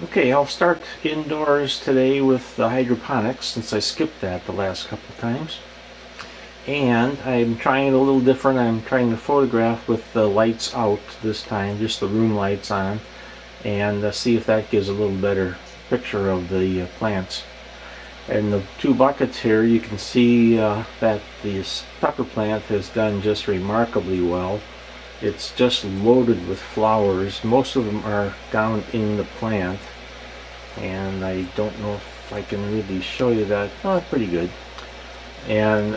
Okay, I'll start indoors today with the hydroponics since I skipped that the last couple of times. And I'm trying it a little different. I'm trying to photograph with the lights out this time, just the room lights on, and see if that gives a little better picture of the plants. And the two buckets here, you can see that the pepper plant has done just remarkably well. It's just loaded with flowers. Most of them are down in the plant, and I don't know if I can really show you that. Oh, pretty good. And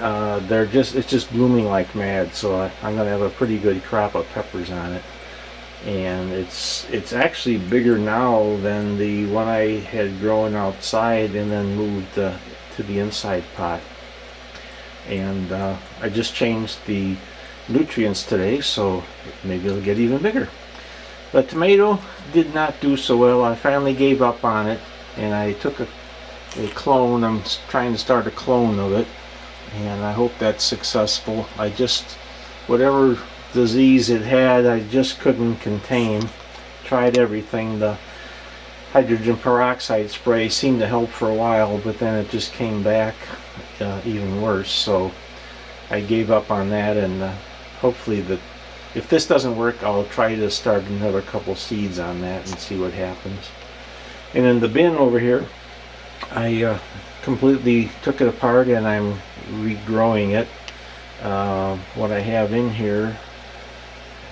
it's just blooming like mad, so I'm gonna have a pretty good crop of peppers on it. And it's actually bigger now than the one I had grown outside and then moved to the inside pot. And I just changed the nutrients today, so maybe it'll get even bigger. The tomato did not do so well. I finally gave up on it, and I took a clone. I'm trying to start a clone of it, and I hope that's successful. Whatever disease it had, I just couldn't contain. Tried everything. The hydrogen peroxide spray seemed to help for a while, but then it just came back even worse. So I gave up on that, and hopefully if this doesn't work, I'll try to start another couple seeds on that and see what happens. And in the bin over here, I completely took it apart and I'm regrowing it. What I have in here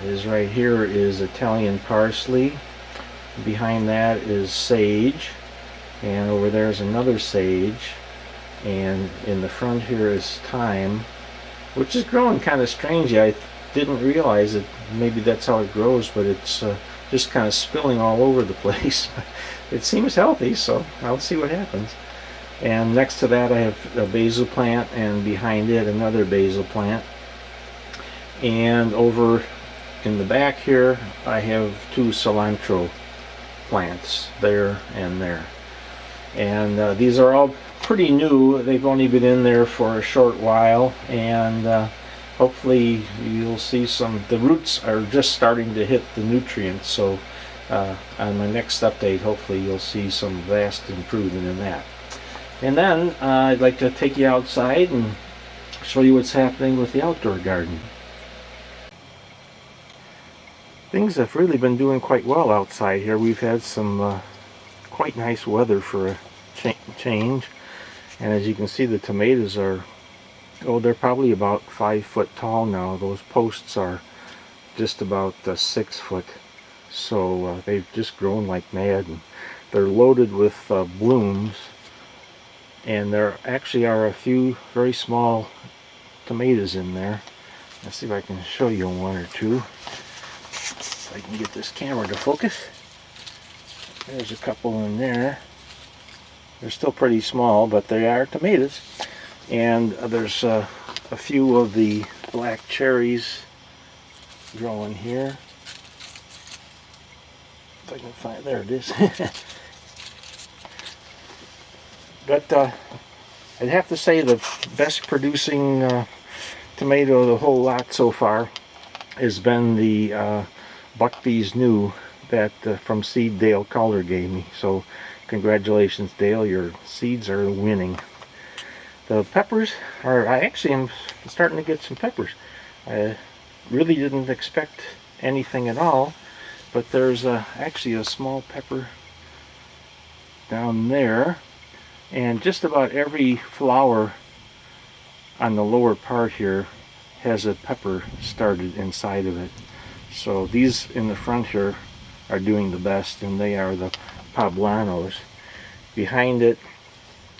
is right here is Italian parsley. Behind that is sage, and over there is another sage, and in the front here is thyme, which is growing kind of strangely. I didn't realize it. Maybe that's how it grows, but it's just kind of spilling all over the place. It seems healthy, so I'll see what happens. And next to that I have a basil plant, and behind it another basil plant. And over in the back here I have two cilantro plants, there and there. And these are all pretty new. They've only been in there for a short while, and hopefully you'll see the roots are just starting to hit the nutrients, so on my next update hopefully you'll see some vast improvement in that. And then I'd like to take you outside and show you what's happening with the outdoor garden. Things have really been doing quite well outside here. We've had some quite nice weather for a change, and as you can see, the tomatoes are, they're probably about 5 foot tall now. Those posts are just about 6 foot, so they've just grown like mad, and they're loaded with blooms. And there actually are a few very small tomatoes in there. Let's see if I can show you one or two. If I can get this camera to focus. There's a couple in there. They're still pretty small, but they are tomatoes. And there's a few of the black cherries growing here. If I can find, there it is. But I'd have to say the best producing tomato of the whole lot so far has been the Buckbee's New that from seed Dale Calder gave me. So congratulations, Dale, your seeds are winning. The peppers I actually am starting to get some peppers. I really didn't expect anything at all, but there's actually a small pepper down there, and just about every flower on the lower part here has a pepper started inside of it. So these in the front here are doing the best, and they are the poblanos. Behind it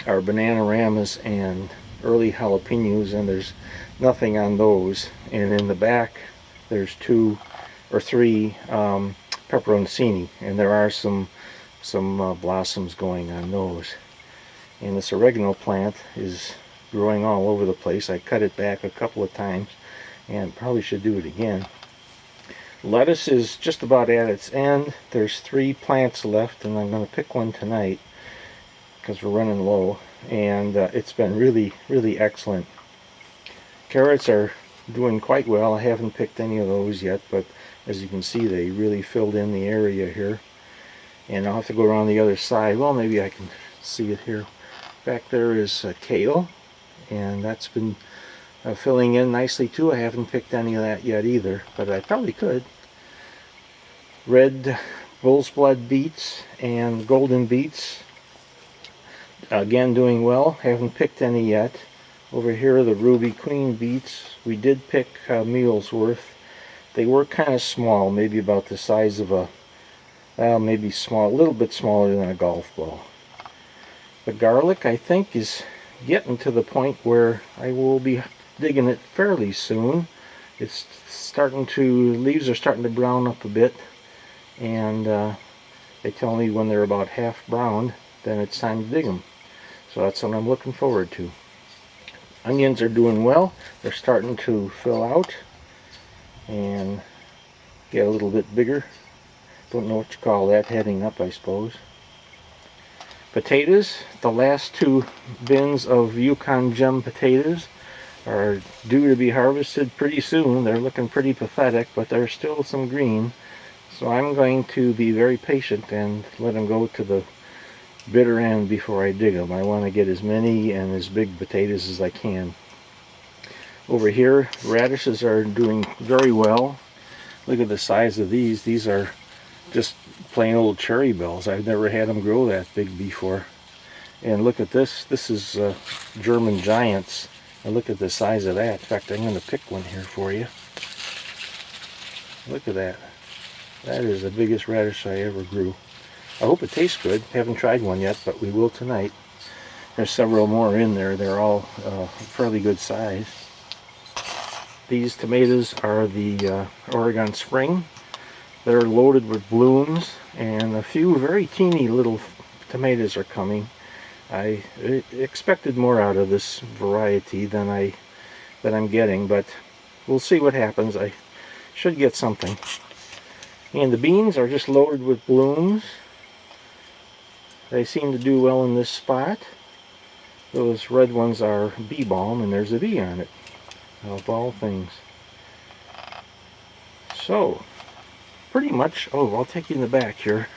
are bananaramas and early jalapenos, and there's nothing on those. And in the back there's 2 or 3 peperoncini, and there are some blossoms going on those. And this oregano plant is growing all over the place. I cut it back a couple of times and probably should do it again. Lettuce is just about at its end. There's 3 plants left, and I'm going to pick one tonight because we're running low, and it's been really excellent. Carrots are doing quite well. I haven't picked any of those yet, but as you can see, they really filled in the area here. And I'll have to go around the other side. Well, maybe I can see it here. Back there is kale, and that's been filling in nicely too. I haven't picked any of that yet either, but I probably could. Red bull's blood beets and golden beets, again doing well. Haven't picked any yet. Over here are the ruby queen beets. We did pick meals worth. They were kind of small, maybe about the size of a, well, maybe small, a little bit smaller than a golf ball. The garlic, I think, is getting to the point where I will be digging it fairly soon. It's starting to, leaves are starting to brown up a bit, and they tell me when they're about half browned, then it's time to dig them. So that's what I'm looking forward to. Onions are doing well. They're starting to fill out and get a little bit bigger. Don't know what you call that, heading up, I suppose. Potatoes, the last two bins of Yukon Gem potatoes are due to be harvested pretty soon. They're looking pretty pathetic, but there's still some green. So I'm going to be very patient and let them go to the bitter end before I dig them. I want to get as many and as big potatoes as I can. Over here, radishes are doing very well. Look at the size of these. These are just plain old cherry bells. I've never had them grow that big before. And look at this. This is German giants. And look at the size of that. In fact, I'm going to pick one here for you. Look at that. That is the biggest radish I ever grew. I hope it tastes good. Haven't tried one yet, but we will tonight. There's several more in there. They're all fairly good size. These tomatoes are the Oregon Spring. They're loaded with blooms, and a few very teeny little tomatoes are coming. I expected more out of this variety than I'm getting, but we'll see what happens. I should get something. And the beans are just loaded with blooms. They seem to do well in this spot. Those red ones are bee balm, and there's a bee on it, of all things. So, pretty much, oh, I'll take you in the back here.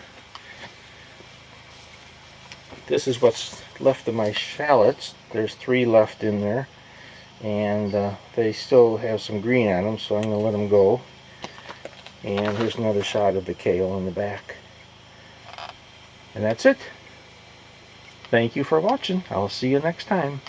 This is what's left of my shallots. There's 3 left in there, and they still have some green on them, so I'm going to let them go. And here's another shot of the kale in the back. And that's it. Thank you for watching. I'll see you next time.